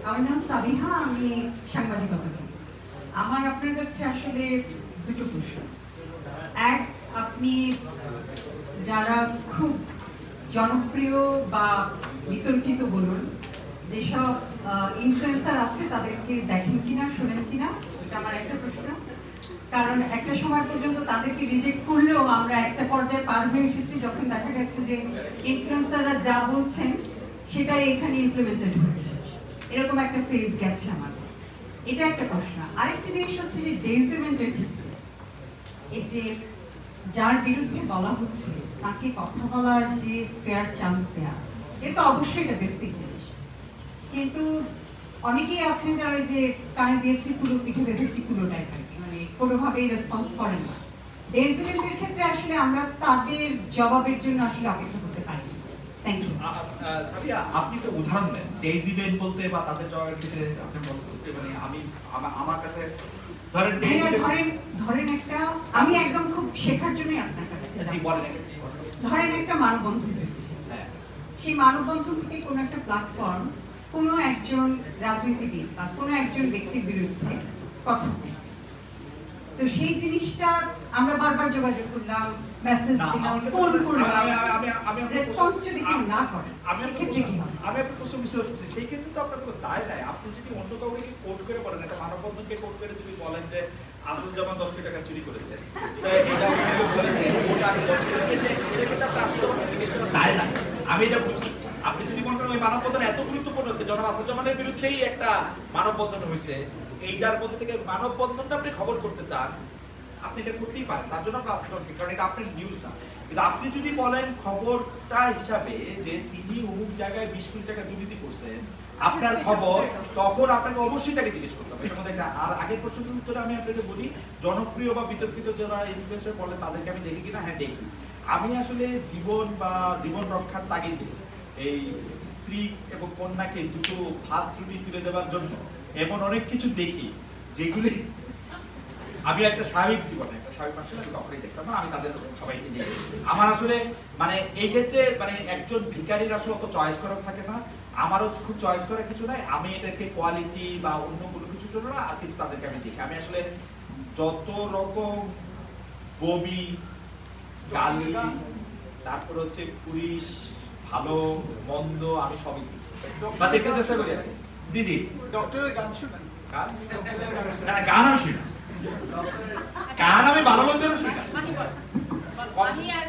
আমার নাম সাবিহা, আমি সাংবাদিকতা করি। আমার আপনার কাছে আসলে দুটো প্রশ্ন। এক, আপনি যারা খুব জনপ্রিয় বা বিতর্কিত বলুন যেসব ইনফ্লুয়েন্সার আছে তাদেরকে দেখেন কিনা, শোনেন কিনা, এটা আমার একটা প্রশ্ন। কারণ একটা সময় পর্যন্ত তাদেরকে রিজেক্ট করলেও আমরা একটা পর্যায়ে পার হয়ে এসেছি যখন দেখা গেছে যে ইনফ্লুয়েন্সাররা যা বলছেন সেটাই এখানে ইমপ্লিমেন্টেড হচ্ছে, এরকম একটা ফেজ গেছে আমাদের। এটা একটা প্রশ্ন। আরেকটা জিনিস হচ্ছে যে ডেজিমেন্টের ক্ষেত্রে এই যে যার বিরুদ্ধে বলা হচ্ছে তাকে কথা বলার যে ফেয়ার চান্স দেওয়া, এটা অবশ্যই এটা বেসিক জিনিস। কিন্তু অনেকেই আছেন যারা যে কানে দিয়েছি কুলো, পিঠে বেঁধেছি কুলো টাইপের, মানে কোনোভাবেই রেসপন্স করেন না। ডেজিমেন্টের ক্ষেত্রে আসলে আমরা তাদের জবাবের জন্য আসলে অপেক্ষা করতে পারি। Thank you. সাবিয়া, আপনি একটা উদাহরণ দেন ডেজিমেন্ট বলতে বা তাদের জবাবের ক্ষেত্রে আপনি বলতে, মানে আমি আমার কাছে ধরেন একটা, আমি একদম খুব শেখার জন্যই আপনার কাছে ধরেন একটা মানববন্ধন হয়েছে, সেই মানববন্ধন থেকে কোনো একটা প্ল্যাটফর্ম কোনো একজন রাজনীতিবিদ বা কোনো একজন ব্যক্তির বিরুদ্ধে কথা বলছে, তো সেই জিনিসটা আমরা বারবার যোগাযোগ করলাম, মেসেজ দিলাম, ফোন করলাম, রেসপন্স যদি কেউ না করে সেক্ষেত্রে কি হবে? আমি একটা প্রশ্ন বুঝতে পারছি, সেই ক্ষেত্রে তো আপনার কোনো দায় নাই। আপনি যদি অন্য কাউকে কোর্ট করে বলেন, একটা মানববন্ধনকে কোর্ট করে যদি বলেন যে আসুজ্জামান 10 কোটি টাকা চুরি করেছে, দায় নাই। আমি এটা বুঝি। আপনি যদি মনে করেন ওই মানববন্ধন এত গুরুত্বপূর্ণ হচ্ছে, জনাব আসুজ্জামানের বিরুদ্ধেই একটা মানববন্ধন হয়েছে, এইটার মধ্যে থেকে মানববন্ধনটা আপনি খবর করতে চান, আপনি এটা করতেই পারেন, তার জন্য আপনার আজকে, কারণ এটা আপনার নিউজ না। কিন্তু আপনি যদি বলেন খবরটা হিসাবে যে তিনি অমুক জায়গায় 20 কোটি টাকা দুর্নীতি করছেন, আপনার খবর, তখন আপনাকে অবশ্যই তাকে জিজ্ঞেস করতে হবে। এর মধ্যে একটা আর আগের প্রশ্নের উত্তরে আমি আপনাকে বলি, জনপ্রিয় বা বিতর্কিত যারা ইনফ্লুয়েন্সার বলে তাদেরকে আমি দেখি কিনা, হ্যাঁ দেখি। আমি আসলে জীবন বা জীবন রক্ষার তাগিদে এই স্ত্রী এবং কন্যাকে দুটো ভাত রুটি তুলে দেওয়ার জন্য এমন অনেক কিছু দেখি যেগুলি আমি একটা স্বাভাবিক জীবনে, একটা স্বাভাবিক মানুষের আমি কখনোই দেখতাম না। আমি তাদের সবাইকে দেখি। আমার আসলে মানে এই ক্ষেত্রে মানে একজন ভিখারির আসলে অত চয়েস করার থাকে না, আমারও খুব চয়েস করার কিছু নাই। আমি এটাকে কোয়ালিটি বা অন্য কোনো কিছুর জন্য না, কিন্তু তাদেরকে আমি দেখি। আমি আসলে যত রকম বমি, গালি, তারপর হচ্ছে পুলিশ, ভালো মন্দ, আমি সবই বা দেখতে চেষ্টা করি। জি জি, ডক্টরের গান শুনেন? গান আমি শুনি না, গান আমি ভালো মন্দ শুনি না।